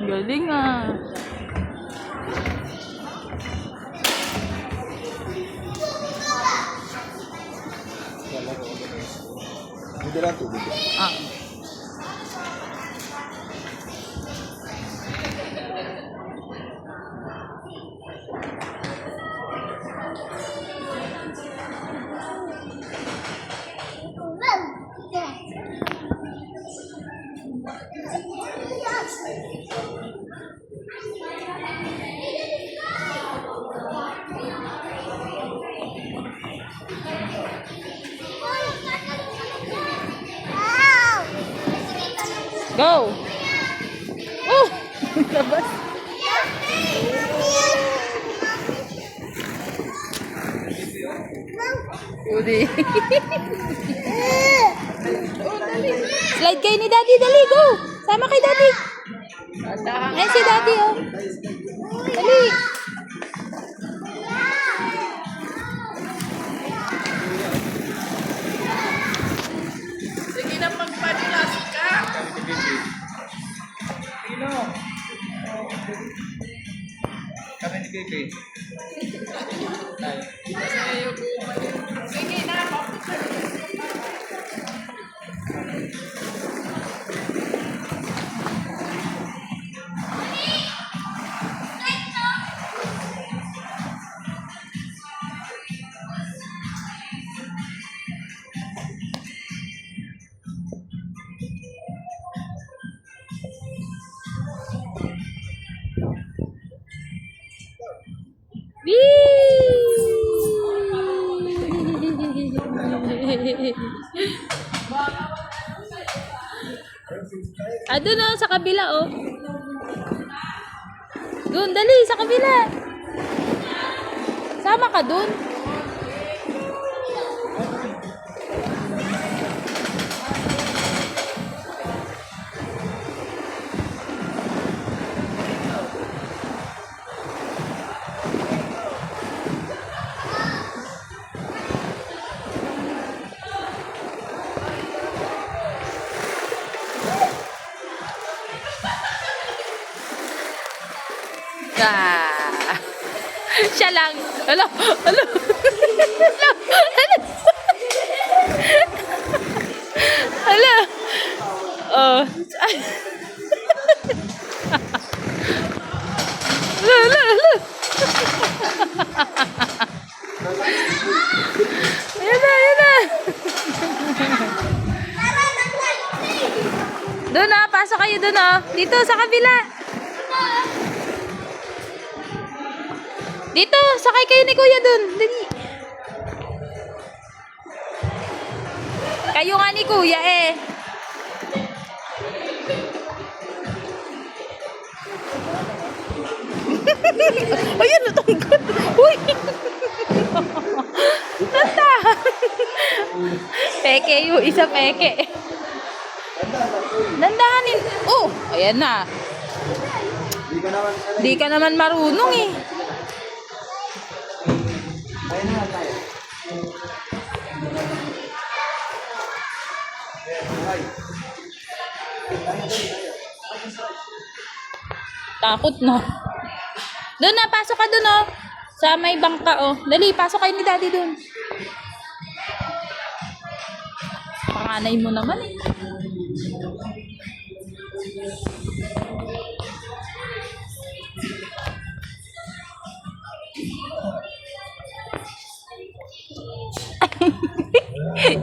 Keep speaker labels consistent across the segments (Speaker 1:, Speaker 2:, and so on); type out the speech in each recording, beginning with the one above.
Speaker 1: Galing ah.
Speaker 2: Hindi lang tubig.
Speaker 1: Ah. Go! Oh! Labas! Udi. Slide kayo ni Daddy, dali, go! Sama kay Daddy. Ayan si Daddy, oh. Dali.
Speaker 3: Sige na magpadilas ka.
Speaker 2: Kami ni Kiki.
Speaker 3: Sige na.
Speaker 1: Doon oh, sa kabila oh. Doon, dali, sa kabila. Sama ka doon. Ah. Siya lang. Alo, alo. Alo. Alo. Oh. Alo, alo, alo. Ayan na, ayan na. Doon na, pasok kayo doon oh. Dito sa kabila. Dito, sakay kayo ni Kuya dun. Dali. Kayo nga ni Kuya eh. Ayun, natungkot. Uy! Tanda! Peke yung isa peke. Dandahanin. Oh, ayan na. Di ka naman marunong eh.
Speaker 2: Ayun na tayo.
Speaker 1: Takot na. Doon na, pasok ka doon oh. Sa may bangka oh. Dali, pasok kayo ni Daddy doon. Panganay mo naman eh.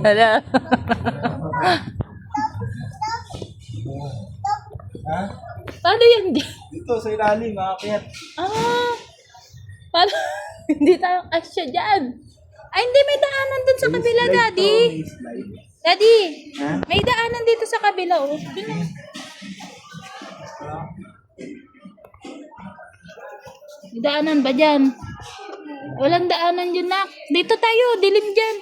Speaker 1: Hala.
Speaker 2: Ha?
Speaker 1: Paano yan?
Speaker 2: Dito sa ilalim, makakit.
Speaker 1: Ah, paano? Hindi tayo kasya dyan. Ay, hindi. May daanan dun sa kabila, Daddy. Daddy,
Speaker 2: Ha?
Speaker 1: may daanan dito sa kabila, oh. Yun, oh. May daanan ba dyan? Walang daanan dyan, nak. Dito tayo, dilim dyan.